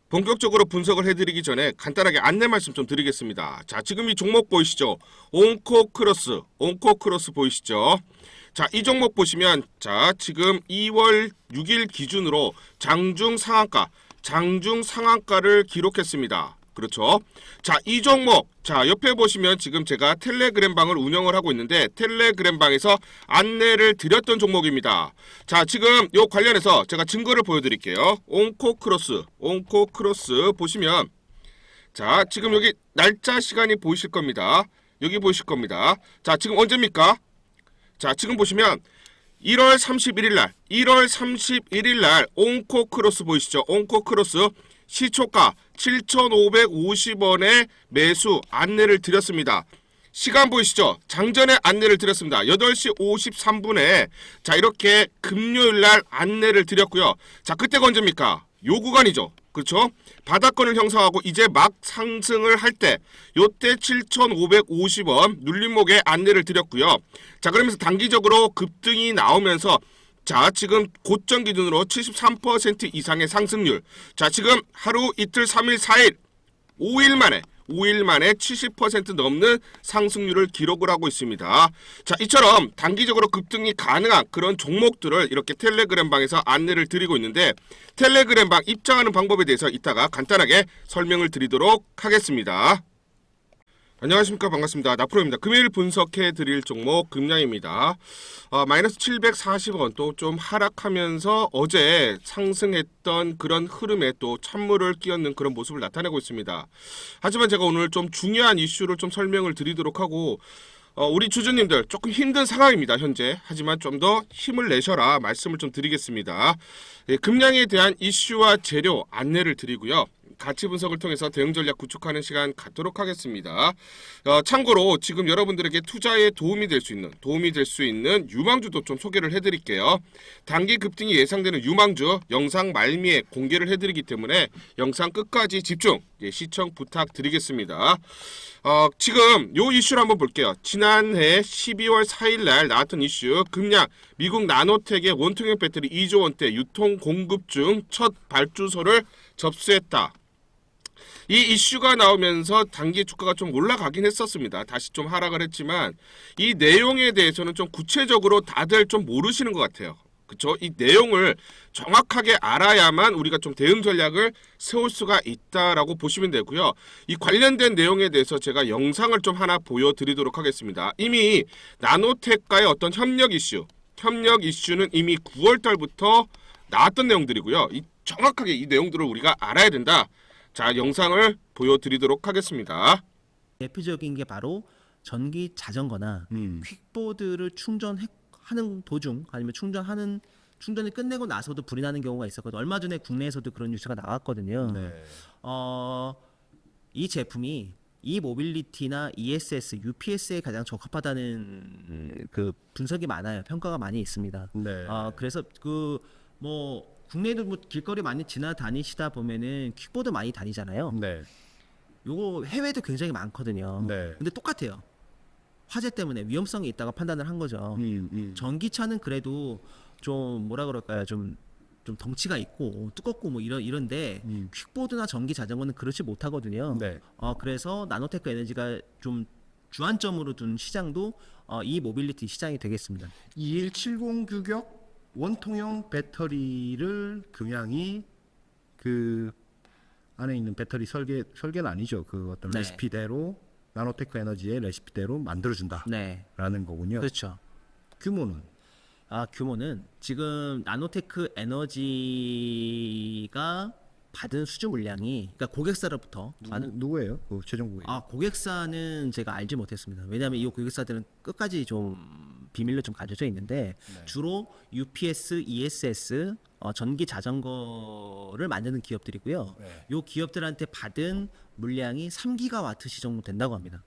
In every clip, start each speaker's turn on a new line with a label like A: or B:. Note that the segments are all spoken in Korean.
A: 본격적으로 분석을 해드리기 전에 간단하게 안내 말씀 좀 드리겠습니다. 자, 지금 이 종목 보이시죠? 온코크로스 보이시죠? 자, 이 종목 보시면 자, 지금 2월 6일 기준으로 장중 상한가를 기록했습니다. 그렇죠? 자, 이 종목, 자, 옆에 보시면 지금 제가 텔레그램 방을 운영을 하고 있는데 텔레그램 방에서 안내를 드렸던 종목입니다. 자, 지금 요 관련해서 제가 증거를 보여드릴게요. 온코크로스 보시면 자, 지금 여기 날짜 시간이 보이실 겁니다. 여기 보이실 겁니다. 자, 지금 언제입니까? 자, 지금 보시면 1월 31일 날 온코크로스 보이시죠? 온코크로스 시초가 7,550원에 매수 안내를 드렸습니다. 시간 보이시죠? 장전에 안내를 드렸습니다. 8시 53분에 자, 이렇게 금요일 날 안내를 드렸고요. 자, 그때가 언제입니까? 요 구간이죠. 그렇죠? 바닥권을 형성하고 이제 막 상승을 할 때 요때 7,550원 눌림목에 안내를 드렸고요. 자, 그러면서 단기적으로 급등이 나오면서 자, 지금 고점 기준으로 73% 이상의 상승률. 자, 지금 하루, 이틀, 3일, 4일, 5일 만에 70% 넘는 상승률을 기록을 하고 있습니다. 자, 이처럼 단기적으로 급등이 가능한 그런 종목들을 이렇게 텔레그램 방에서 안내를 드리고 있는데 텔레그램 방 입장하는 방법에 대해서 이따가 간단하게 설명을 드리도록 하겠습니다. 안녕하십니까, 반갑습니다. 나프로입니다. 금일 분석해 드릴 종목 금량입니다. 마이너스 740원 또 좀 하락하면서 어제 상승했던 그런 흐름에 또 찬물을 끼얹는 그런 모습을 나타내고 있습니다. 하지만 제가 오늘 좀 중요한 이슈를 좀 설명을 드리도록 하고 우리 주주님들 조금 힘든 상황입니다, 현재. 하지만 좀 더 힘을 내셔라 말씀을 좀 드리겠습니다. 예, 금량에 대한 이슈와 재료 안내를 드리고요. 가치 분석을 통해서 대응 전략 구축하는 시간 갖도록 하겠습니다. 참고로 지금 여러분들에게 투자에 도움이 될 수 있는 유망주도 좀 소개를 해드릴게요. 단기 급등이 예상되는 유망주 영상 말미에 공개를 해드리기 때문에 영상 끝까지 집중 시청 부탁드리겠습니다. 지금 요 이슈를 한번 볼게요. 지난해 12월 4일 날 나왔던 이슈 금량 미국 나노텍의 원통형 배터리 2조 원대 유통 공급 중 첫 발주소를 접수했다. 이 이슈가 나오면서 단기 주가가 좀 올라가긴 했었습니다. 다시 좀 하락을 했지만 이 내용에 대해서는 좀 구체적으로 다들 좀 모르시는 것 같아요. 그쵸? 이 내용을 정확하게 알아야만 우리가 좀 대응 전략을 세울 수가 있다라고 보시면 되고요. 이 관련된 내용에 대해서 제가 영상을 좀 하나 보여드리도록 하겠습니다. 이미 나노텍과의 어떤 협력 이슈는 이미 9월 달부터 나왔던 내용들이고요. 정확하게 이 내용들을 우리가 알아야 된다. 자, 영상을 보여드리도록 하겠습니다.
B: 대표적인 게 바로 전기 자전거나 퀵보드를 충전하는 도중 아니면 충전을 끝내고 나서도 불이 나는 경우가 있었거든요. 얼마 전에 국내에서도 그런 뉴스가 나왔거든요.
C: 네.
B: 이 제품이 모빌리티나 ESS, UPS에 가장 적합하다는 그 분석이 많아요. 평가가 많이 있습니다.
C: 네.
B: 그래서 국내에도 길거리 많이 지나다니시다 보면은 퀵보드 많이 다니잖아요.
C: 네.
B: 요거 해외도 굉장히 많거든요.
C: 네.
B: 근데 똑같아요. 화재 때문에 위험성이 있다고 판단을 한 거죠. 전기차는 그래도 좀 뭐라 그럴까요? 좀 덩치가 있고 두껍고 뭐 이런데 퀵보드나 전기 자전거는 그렇지 못하거든요.
C: 네.
B: 그래서 나노테크 에너지가 좀 주안점으로 둔 시장도 이 모빌리티 시장이 되겠습니다.
C: 2170 규격 원통형 배터리를 금양이 그 안에 있는 배터리 설계는 아니죠. 그 어떤
B: 네.
C: 레시피대로 나노테크 에너지의 레시피대로 만들어준다라는
B: 네,
C: 거군요.
B: 그렇죠.
C: 규모는
B: 규모는 지금 나노테크 에너지가 받은 수주 물량이 그러니까 고객사로부터
C: 누구예요? 그 최종 고객.
B: 고객사는 제가 알지 못했습니다. 왜냐하면 이 고객사들은 끝까지 좀 비밀로 좀 가려져 있는데 주로 UPS, ESS 전기 자전거를 만드는 기업들이고요. 이 기업들한테 받은 물량이 3기가와트시 정도 된다고 합니다.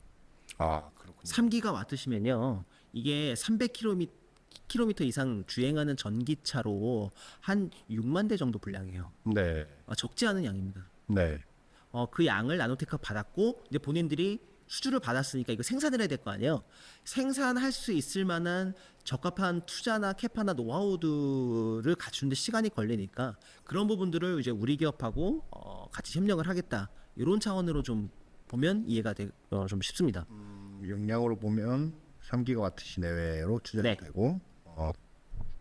C: 아, 그렇군요.
B: 3기가와트시면요. 이게 300km 이상 주행하는 전기차로 한 6만 대 정도 분량이에요.
C: 네.
B: 적지 않은 양입니다.
C: 네.
B: 그 양을 나노테크가 받았고 이제 본인들이 수주를 받았으니까 이거 생산을 해야 될 거 아니에요. 생산할 수 있을 만한 적합한 투자나 캐파나 노하우들을 갖추는데 시간이 걸리니까 그런 부분들을 이제 우리 기업하고 같이 협력을 하겠다. 이런 차원으로 좀 보면 이해가 좀 쉽습니다.
C: 용량으로 보면 3기가와트 내외로 추정이
B: 네.
C: 되고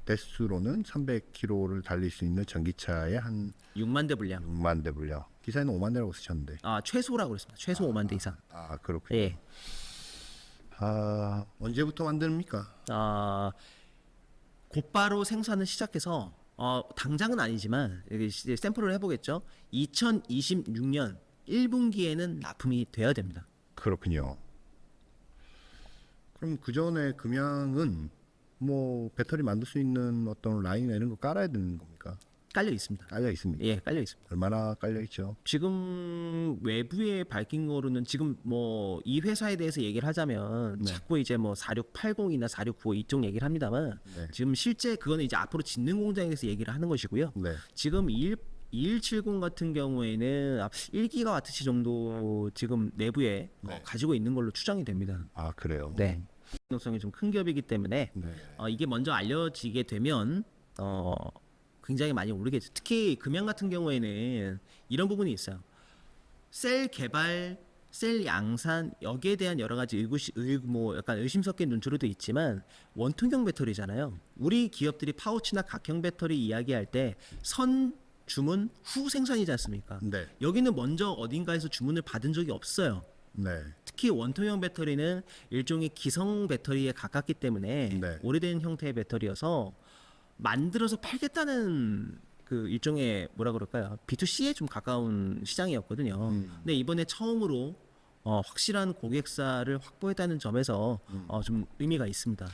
C: 대수로는 300km를 달릴 수 있는 전기차의 한
B: 6만 대 분량.
C: 6만 대 분량. 기사에는 5만 대라고 쓰셨는데.
B: 최소라고 그랬습니다. 최소 5만 대 이상.
C: 그렇군요.
B: 예.
C: 언제부터 만듭니까?
B: 곧바로 생산을 시작해서 당장은 아니지만 이제 샘플을 해보겠죠. 2026년 1분기에는 납품이 돼야 됩니다.
C: 그렇군요. 그럼 그 전에 금양은 뭐 배터리 만들 수 있는 어떤 라인이나 이런 거 깔아야 되는 겁니까?
B: 깔려 있습니다.
C: 깔려 있습니다.
B: 예, 깔려 있습니다.
C: 얼마나 깔려 있죠?
B: 지금 외부에 밝힌 거로는 지금 뭐 이 회사에 대해서 얘기를 하자면 자꾸 이제 뭐 4680이나 4695 이쪽 얘기를 합니다만 지금 실제 그거는 이제 앞으로 짓는 공장에 대해서 얘기를 하는 것이고요.
C: 네.
B: 지금 2170 같은 경우에는 1기가와트시 정도 지금 내부에 가지고 있는 걸로 추정이 됩니다.
C: 그래요.
B: 네. 가능성이 좀 큰 기업이기 때문에
C: 네.
B: 이게 먼저 알려지게 되면 굉장히 많이 오르겠죠. 특히 금양 같은 경우에는 이런 부분이 있어요. 셀 개발, 셀 양산 여기에 대한 여러 가지 뭐 약간 의심 섞인 눈초리도 있지만 원통형 배터리잖아요. 우리 기업들이 파우치나 각형 배터리 이야기할 때 선 주문 후 생산이지 않습니까?
C: 네.
B: 여기는 먼저 어딘가에서 주문을 받은 적이 없어요.
C: 네.
B: 특히 원통형 배터리는 일종의 기성 배터리에 가깝기 때문에
C: 네.
B: 오래된 형태의 배터리여서 만들어서 팔겠다는 그 일종의 뭐라 그럴까요? B2C에 좀 가까운 시장이었거든요. 근데 이번에 처음으로 확실한 고객사를 확보했다는 점에서 좀 의미가 있습니다.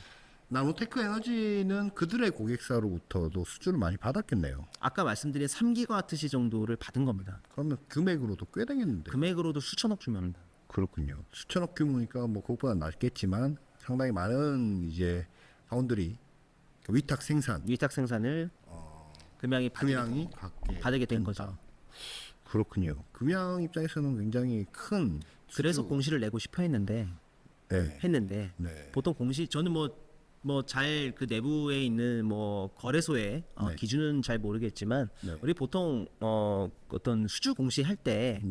C: 나노테크 에너지는 그들의 고객사로부터도 수주를 많이 받았겠네요.
B: 아까 말씀드린 3기가와트시 정도를 받은 겁니다.
C: 그러면 금액으로도 꽤 되겠는데.
B: 금액으로도 수천억 주면입니다.
C: 그렇군요. 수천억 규모니까 뭐 그것보다 낮겠지만 상당히 많은 이제 사원들이 위탁 생산을 금양이 받게 된 거죠. 그렇군요. 금양 입장에서는 굉장히 큰
B: 그래서 공시를 내고 싶어 했는데
C: 네.
B: 보통 공시 저는 뭐 잘 그 내부에 있는 뭐 거래소의 기준은 잘 모르겠지만 우리 보통 어떤 수주 공시할 때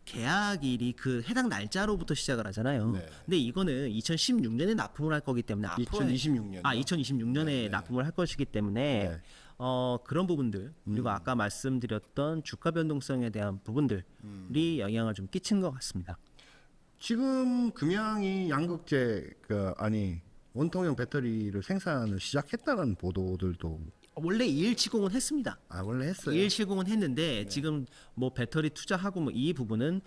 B: 계약일이 그 해당 날짜로부터 시작을 하잖아요. 근데 이거는 2016년에 납품을 할 거기 때문에
C: 2026년.
B: 2026년에 납품을 할 것이기 때문에 그런 부분들 그리고 아까 말씀드렸던 주가 변동성에 대한 부분들이 영향을 좀 끼친 것 같습니다.
C: 지금 금양이 양극재 원통형 배터리를 생산을 시작했다는 보도들도
B: 원래 2170은 했습니다.
C: 원래 했어요.
B: 2170은 했는데 지금 뭐 배터리 투자하고 뭐 이 부분은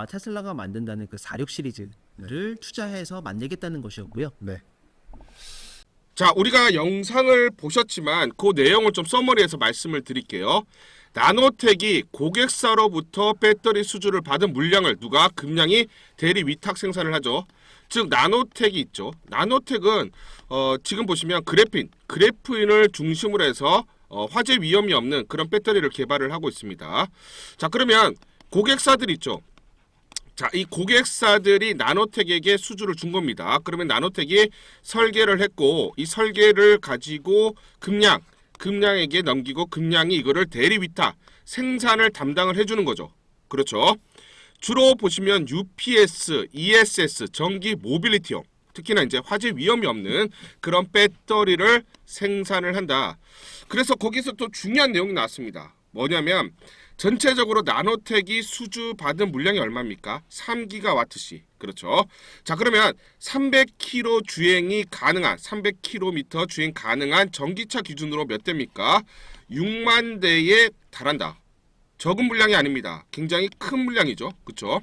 B: 테슬라가 만든다는 그 46 시리즈를 투자해서 만들겠다는 것이었고요.
C: 네.
A: 자, 우리가 영상을 보셨지만 그 내용을 좀 서머리해서 말씀을 드릴게요. 나노텍이 고객사로부터 배터리 수주를 받은 물량을 누가 금양이 대리 위탁 생산을 하죠. 즉 나노텍이 있죠. 나노텍은 지금 보시면 그래프인을 중심으로 해서 화재 위험이 없는 그런 배터리를 개발을 하고 있습니다. 자, 그러면 고객사들 있죠. 자, 이 고객사들이 나노텍에게 수주를 준 겁니다. 그러면 나노텍이 설계를 했고 이 설계를 가지고 금양에게 넘기고 금양이 이거를 대리 위탁 생산을 담당을 해주는 거죠. 그렇죠. 주로 보시면 UPS, ESS, 전기 모빌리티용, 특히나 이제 화재 위험이 없는 그런 배터리를 생산을 한다. 그래서 거기서 또 중요한 내용이 나왔습니다. 뭐냐면 전체적으로 나노텍이 수주 받은 물량이 얼마입니까? 3기가와트시. 그렇죠. 자, 그러면 300km 주행 가능한 전기차 기준으로 몇 대입니까? 6만 대에 달한다. 적은 물량이 아닙니다. 굉장히 큰 물량이죠. 그렇죠?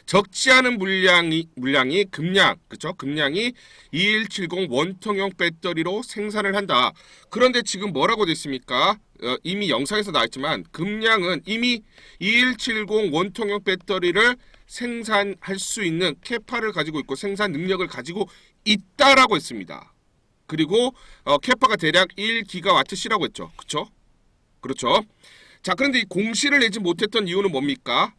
A: 적지 않은 물량이 금양, 그렇죠? 금양이 2170 원통형 배터리로 생산을 한다. 그런데 지금 뭐라고 됐습니까? 이미 영상에서 나왔지만 금양은 이미 2170 원통형 배터리를 생산할 수 있는 캐파를 가지고 있고 생산 능력을 가지고 있다라고 했습니다. 그리고 캐파가 대략 1기가와트시라고 했죠. 그렇죠? 그렇죠? 자, 그런데 이 공시를 내지 못했던 이유는 뭡니까?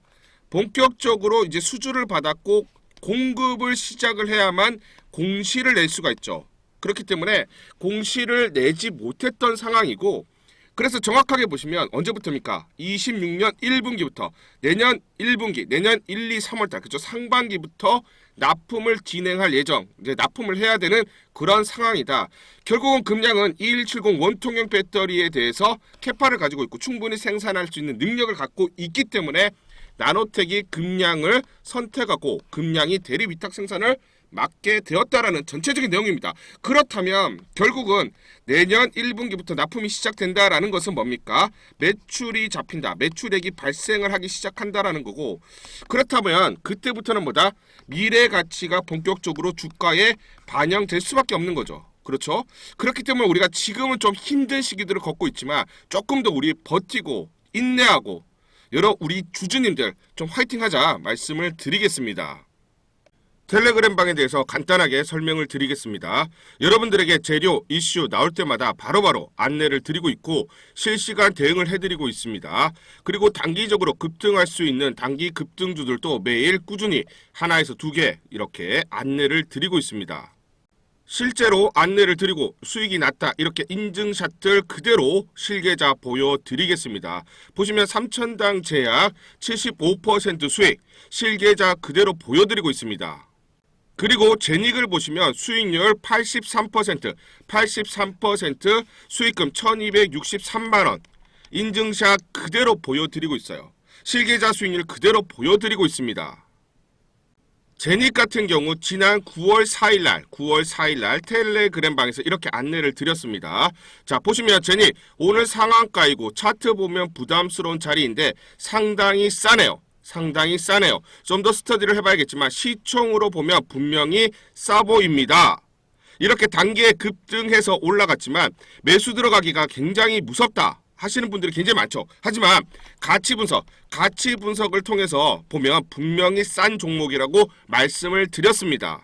A: 본격적으로 이제 수주를 받았고 공급을 시작을 해야만 공시를 낼 수가 있죠. 그렇기 때문에 공시를 내지 못했던 상황이고, 그래서 정확하게 보시면 언제부터입니까? 26년 1분기부터 내년 1분기, 내년 1, 2, 3월달, 그죠? 상반기부터 납품을 진행할 예정, 이제 납품을 해야 되는 그런 상황이다. 결국은 금량은 2170 원통형 배터리에 대해서 캐파를 가지고 있고 충분히 생산할 수 있는 능력을 갖고 있기 때문에 나노텍이 금량을 선택하고 금량이 대리 위탁 생산을 맡게 되었다라는 전체적인 내용입니다. 그렇다면 결국은 내년 1분기부터 납품이 시작된다라는 것은 뭡니까? 매출이 잡힌다. 매출액이 발생을 하기 시작한다라는 거고, 그렇다면 그때부터는 뭐다? 미래 가치가 본격적으로 주가에 반영될 수밖에 없는 거죠. 그렇죠? 그렇기 때문에 우리가 지금은 좀 힘든 시기들을 걷고 있지만 조금 더 우리 버티고 인내하고 여러 우리 주주님들 좀 화이팅하자 말씀을 드리겠습니다. 텔레그램 방에 대해서 간단하게 설명을 드리겠습니다. 여러분들에게 재료, 이슈 나올 때마다 바로바로 안내를 드리고 있고 실시간 대응을 해드리고 있습니다. 그리고 단기적으로 급등할 수 있는 단기 급등주들도 매일 꾸준히 하나에서 2개 이렇게 안내를 드리고 있습니다. 실제로 안내를 드리고 수익이 났다 이렇게 인증샷들 그대로 실계좌 보여드리겠습니다. 보시면 3천당 제약 75% 수익 실계좌 그대로 보여드리고 있습니다. 그리고 제닉을 보시면 수익률 83% 수익금 1263만원 인증샷 그대로 보여드리고 있어요. 실계좌 수익률 그대로 보여드리고 있습니다. 제닉 같은 경우 지난 9월 4일날 텔레그램 방에서 이렇게 안내를 드렸습니다. 자, 보시면 제닉 오늘 상한가이고 차트 보면 부담스러운 자리인데 상당히 싸네요. 좀 더 스터디를 해봐야겠지만 시총으로 보면 분명히 싸 보입니다. 이렇게 단기에 급등해서 올라갔지만 매수 들어가기가 굉장히 무섭다 하시는 분들이 굉장히 많죠. 하지만 가치 분석을 통해서 보면 분명히 싼 종목이라고 말씀을 드렸습니다.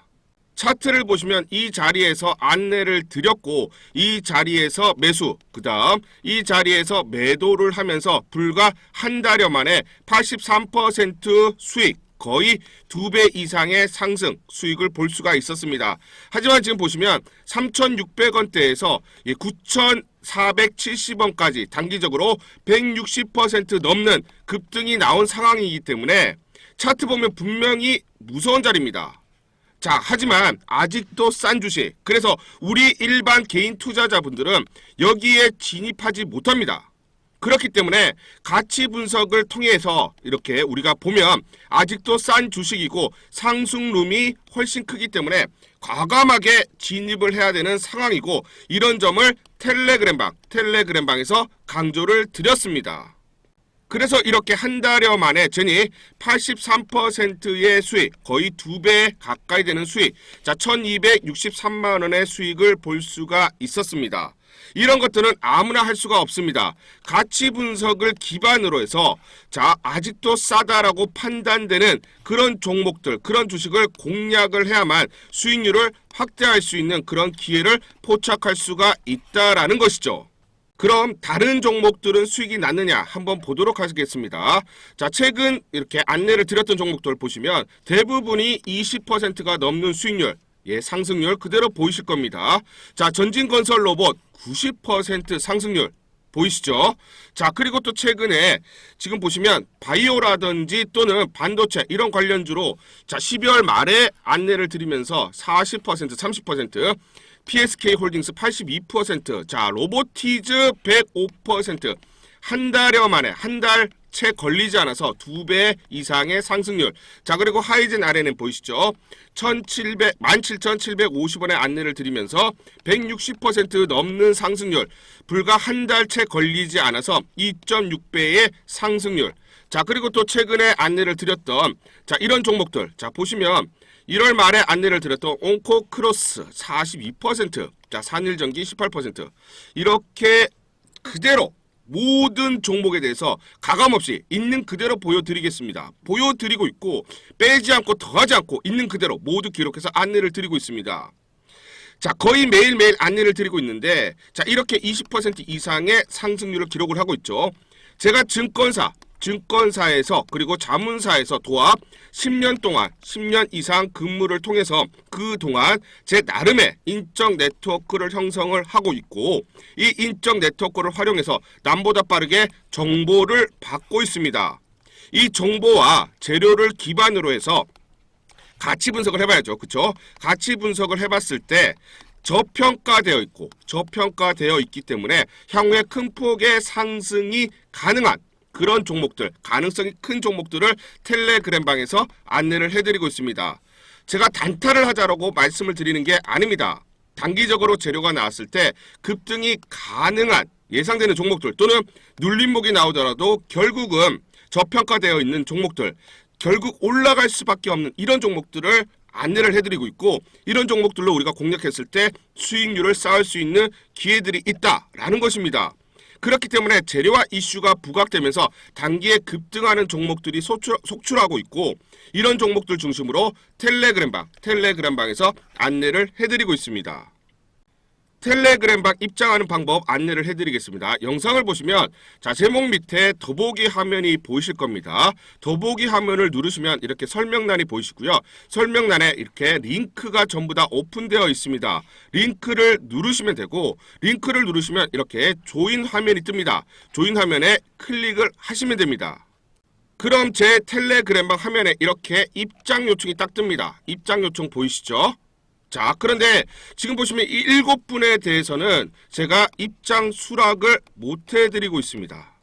A: 차트를 보시면 이 자리에서 안내를 드렸고 이 자리에서 매수, 그 다음 이 자리에서 매도를 하면서 불과 한 달여 만에 83% 수익, 거의 2배 이상의 상승 수익을 볼 수가 있었습니다. 하지만 지금 보시면 3,600원대에서 9,470원까지 단기적으로 160% 넘는 급등이 나온 상황이기 때문에 차트 보면 분명히 무서운 자리입니다. 자, 하지만 아직도 싼 주식, 그래서 우리 일반 개인 투자자분들은 여기에 진입하지 못합니다. 그렇기 때문에 가치 분석을 통해서 이렇게 우리가 보면 아직도 싼 주식이고 상승룸이 훨씬 크기 때문에 과감하게 진입을 해야 되는 상황이고, 이런 점을 텔레그램방에서 강조를 드렸습니다. 그래서 이렇게 한 달여 만에 제니 83%의 수익, 거의 2배 가까이 되는 수익, 자 1263만원의 수익을 볼 수가 있었습니다. 이런 것들은 아무나 할 수가 없습니다. 가치 분석을 기반으로 해서 자 아직도 싸다라고 판단되는 그런 종목들, 그런 주식을 공략을 해야만 수익률을 확대할 수 있는 그런 기회를 포착할 수가 있다라는 것이죠. 그럼 다른 종목들은 수익이 났느냐 한번 보도록 하겠습니다. 자, 최근 이렇게 안내를 드렸던 종목들 보시면 대부분이 20%가 넘는 수익률, 상승률 그대로 보이실 겁니다. 자, 전진건설 로봇 90% 상승률 보이시죠? 자, 그리고 또 최근에 지금 보시면 바이오라든지 또는 반도체 이런 관련주로 자 12월 말에 안내를 드리면서 40%, 30%, PSK 홀딩스 82%, 자 로보티즈 105%, 한 달여 만에 한 달 채 걸리지 않아서 2배 이상의 상승률. 자, 그리고 하이젠 RNM 보이시죠? 17,750원의 안내를 드리면서 160% 넘는 상승률, 불과 한 달 채 걸리지 않아서 2.6배의 상승률. 자, 그리고 또 최근에 안내를 드렸던 자 이런 종목들, 자 보시면 1월 말에 안내를 드렸던 온코크로스 42%, 자 산일전기 18%, 이렇게 그대로 모든 종목에 대해서 가감없이 있는 그대로 보여드리겠습니다. 보여드리고 있고 빼지 않고 더하지 않고 있는 그대로 모두 기록해서 안내를 드리고 있습니다. 자, 거의 매일매일 안내를 드리고 있는데 자 이렇게 20% 이상의 상승률을 기록을 하고 있죠. 제가 증권사 증권사에서 그리고 자문사에서 도합 10년 동안 10년 이상 근무를 통해서 그동안 제 나름의 인적 네트워크를 형성을 하고 있고 이 인적 네트워크를 활용해서 남보다 빠르게 정보를 받고 있습니다. 이 정보와 재료를 기반으로 해서 가치 분석을 해봐야죠. 그렇죠? 가치 분석을 해봤을 때 저평가되어 있기 때문에 향후에 큰 폭의 상승이 가능한 그런 종목들, 가능성이 큰 종목들을 텔레그램방에서 안내를 해드리고 있습니다. 제가 단타를 하자라고 말씀을 드리는 게 아닙니다. 단기적으로 재료가 나왔을 때 급등이 가능한 예상되는 종목들 또는 눌림목이 나오더라도 결국은 저평가되어 있는 종목들, 결국 올라갈 수밖에 없는 이런 종목들을 안내를 해드리고 있고 이런 종목들로 우리가 공략했을 때 수익률을 쌓을 수 있는 기회들이 있다라는 것입니다. 그렇기 때문에 재료와 이슈가 부각되면서 단기에 급등하는 종목들이 속출하고 있고 이런 종목들 중심으로 텔레그램방에서 안내를 해드리고 있습니다. 텔레그램방 입장하는 방법 안내를 해드리겠습니다. 영상을 보시면 자 제목 밑에 더보기 화면이 보이실 겁니다. 더보기 화면을 누르시면 이렇게 설명란이 보이시고요. 설명란에 이렇게 링크가 전부 다 오픈되어 있습니다. 링크를 누르시면 되고 링크를 누르시면 이렇게 조인 화면이 뜹니다. 조인 화면에 클릭을 하시면 됩니다. 그럼 제 텔레그램방 화면에 이렇게 입장 요청이 딱 뜹니다. 입장 요청 보이시죠? 자, 그런데 지금 보시면 이 7분에 대해서는 제가 입장 수락을 못 해드리고 있습니다.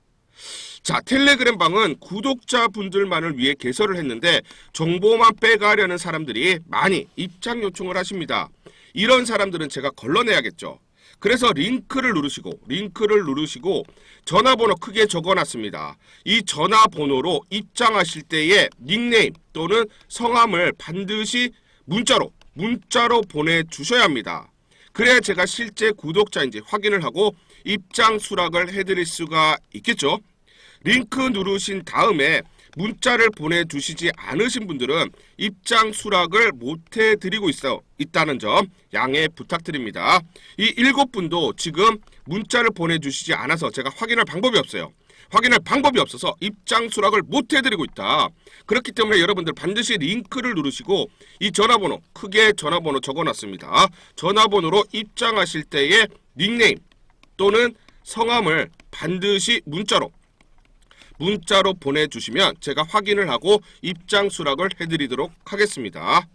A: 자, 텔레그램방은 구독자분들만을 위해 개설을 했는데 정보만 빼가려는 사람들이 많이 입장 요청을 하십니다. 이런 사람들은 제가 걸러내야겠죠. 그래서 링크를 누르시고 전화번호 크게 적어놨습니다. 이 전화번호로 입장하실 때의 닉네임 또는 성함을 반드시 문자로 보내주셔야 합니다. 그래야 제가 실제 구독자인지 확인을 하고 입장 수락을 해드릴 수가 있겠죠. 링크 누르신 다음에 문자를 보내주시지 않으신 분들은 입장 수락을 못 해드리고 있다는 점 양해 부탁드립니다. 이 7분도 지금 문자를 보내주시지 않아서 제가 확인할 방법이 없어요. 확인할 방법이 없어서 입장 수락을 못 해드리고 있다. 그렇기 때문에 여러분들 반드시 링크를 누르시고 이 전화번호 크게 전화번호 적어놨습니다. 전화번호로 입장하실 때의 닉네임 또는 성함을 반드시 문자로 보내주시면 제가 확인을 하고 입장 수락을 해드리도록 하겠습니다.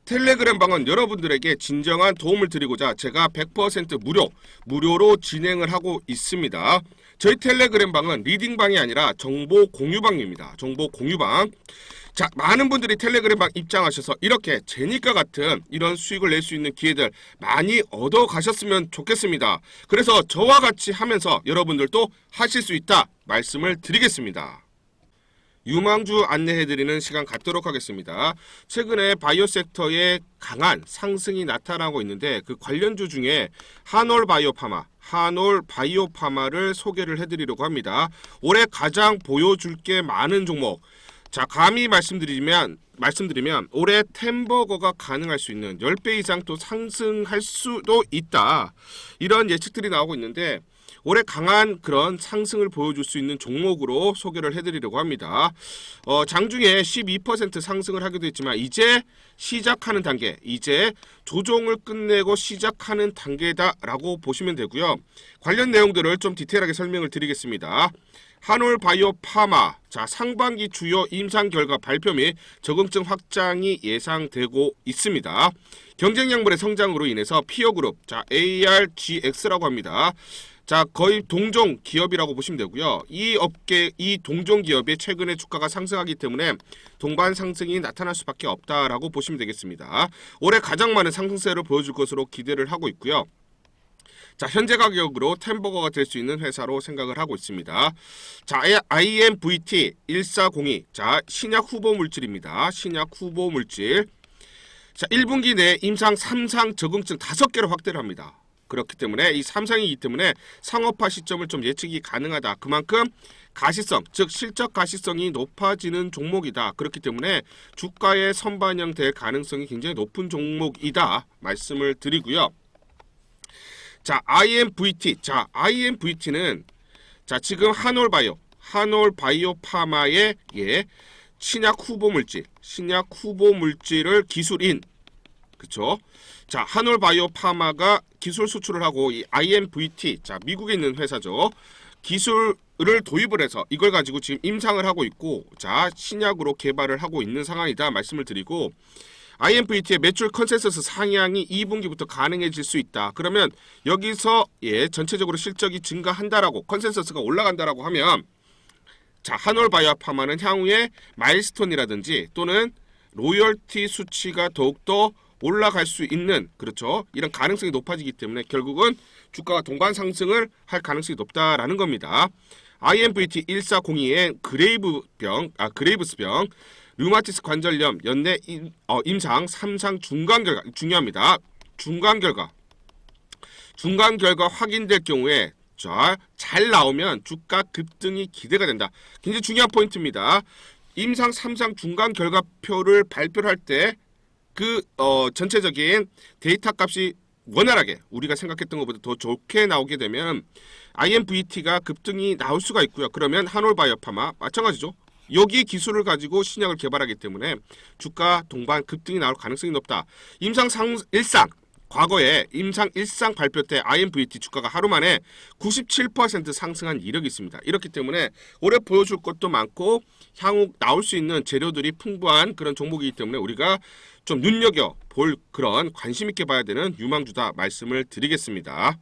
A: 텔레그램방은 여러분들에게 진정한 도움을 드리고자 제가 100% 무료로 진행을 하고 있습니다. 저희 텔레그램방은 리딩방이 아니라 정보 공유방입니다. 정보 공유방. 자, 많은 분들이 텔레그램방 입장하셔서 이렇게 제니까 같은 이런 수익을 낼 수 있는 기회들 많이 얻어 가셨으면 좋겠습니다. 그래서 저와 같이 하면서 여러분들도 하실 수 있다 말씀을 드리겠습니다. 유망주 안내해드리는 시간 갖도록 하겠습니다. 최근에 바이오 섹터에 강한 상승이 나타나고 있는데 그 관련주 중에 한올 바이오파마를 소개를 해드리려고 합니다. 올해 가장 보여줄 게 많은 종목. 자, 감히 말씀드리면 올해 템버거가 가능할 수 있는 10배 이상 또 상승할 수도 있다. 이런 예측들이 나오고 있는데 올해 강한 그런 상승을 보여줄 수 있는 종목으로 소개를 해드리려고 합니다. 장중에 12% 상승을 하기도 했지만 이제 시작하는 단계, 이제 조정을 끝내고 시작하는 단계다라고 보시면 되고요. 관련 내용들을 좀 디테일하게 설명을 드리겠습니다. 한올 바이오파마, 자, 상반기 주요 임상 결과 발표 및 적응증 확장이 예상되고 있습니다. 경쟁 약물의 성장으로 인해서 피어그룹, 자, ARGX라고 합니다. 자, 거의 동종 기업이라고 보시면 되고요. 이 동종 기업의 최근에 주가가 상승하기 때문에 동반 상승이 나타날 수밖에 없다라고 보시면 되겠습니다. 올해 가장 많은 상승세를 보여줄 것으로 기대를 하고 있고요. 자, 현재 가격으로 템버거가 될 수 있는 회사로 생각을 하고 있습니다. 자, IMVT 1402, 자, 신약 후보 물질입니다. 신약 후보 물질. 자, 1분기 내에 임상 3상 적응증 5개로 확대를 합니다. 그렇기 때문에 이 3상이기 때문에 상업화 시점을 좀 예측이 가능하다. 그만큼 가시성, 즉 실적 가시성이 높아지는 종목이다. 그렇기 때문에 주가에 선반영될 가능성이 굉장히 높은 종목이다. 말씀을 드리고요. 자, IMVT. 자, IMVT는 자, 지금 한올 한올 바이오파마의 신약 후보 물질을 기술인, 그쵸? 자, 한올 바이오파마가 기술 수출을 하고 이 IMVT, 자, 미국에 있는 회사죠. 기술을 도입을 해서 이걸 가지고 지금 임상을 하고 있고, 자, 신약으로 개발을 하고 있는 상황이다 말씀을 드리고, IMVT의 매출 컨센서스 상향이 2분기부터 가능해질 수 있다. 그러면 여기서 전체적으로 실적이 증가한다라고, 컨센서스가 올라간다라고 하면, 자, 한올 바이오파마는 향후에 마일스톤이라든지 또는 로열티 수치가 더욱더 올라갈 수 있는, 그렇죠, 이런 가능성이 높아지기 때문에 결국은 주가가 동반 상승을 할 가능성이 높다라는 겁니다. IMVT 1402의 그레이브스병, 류마티스 관절염 연내 임상 3상 중간 결과 중요합니다. 중간 결과 확인될 경우에, 자, 잘 나오면 주가 급등이 기대가 된다. 굉장히 중요한 포인트입니다. 임상 3상 중간 결과표를 발표를 할 때 그 전체적인 데이터 값이 원활하게 우리가 생각했던 것보다 더 좋게 나오게 되면 IMVT가 급등이 나올 수가 있고요. 그러면 한올 바이오파마 마찬가지죠. 여기 기술을 가지고 신약을 개발하기 때문에 주가 동반 급등이 나올 가능성이 높다. 과거에 임상 1상 발표 때 IMVT 주가가 하루 만에 97% 상승한 이력이 있습니다. 이렇기 때문에 올해 보여줄 것도 많고 향후 나올 수 있는 재료들이 풍부한 그런 종목이기 때문에 우리가 좀 눈여겨볼 그런 관심 있게 봐야 되는 유망주다 말씀을 드리겠습니다.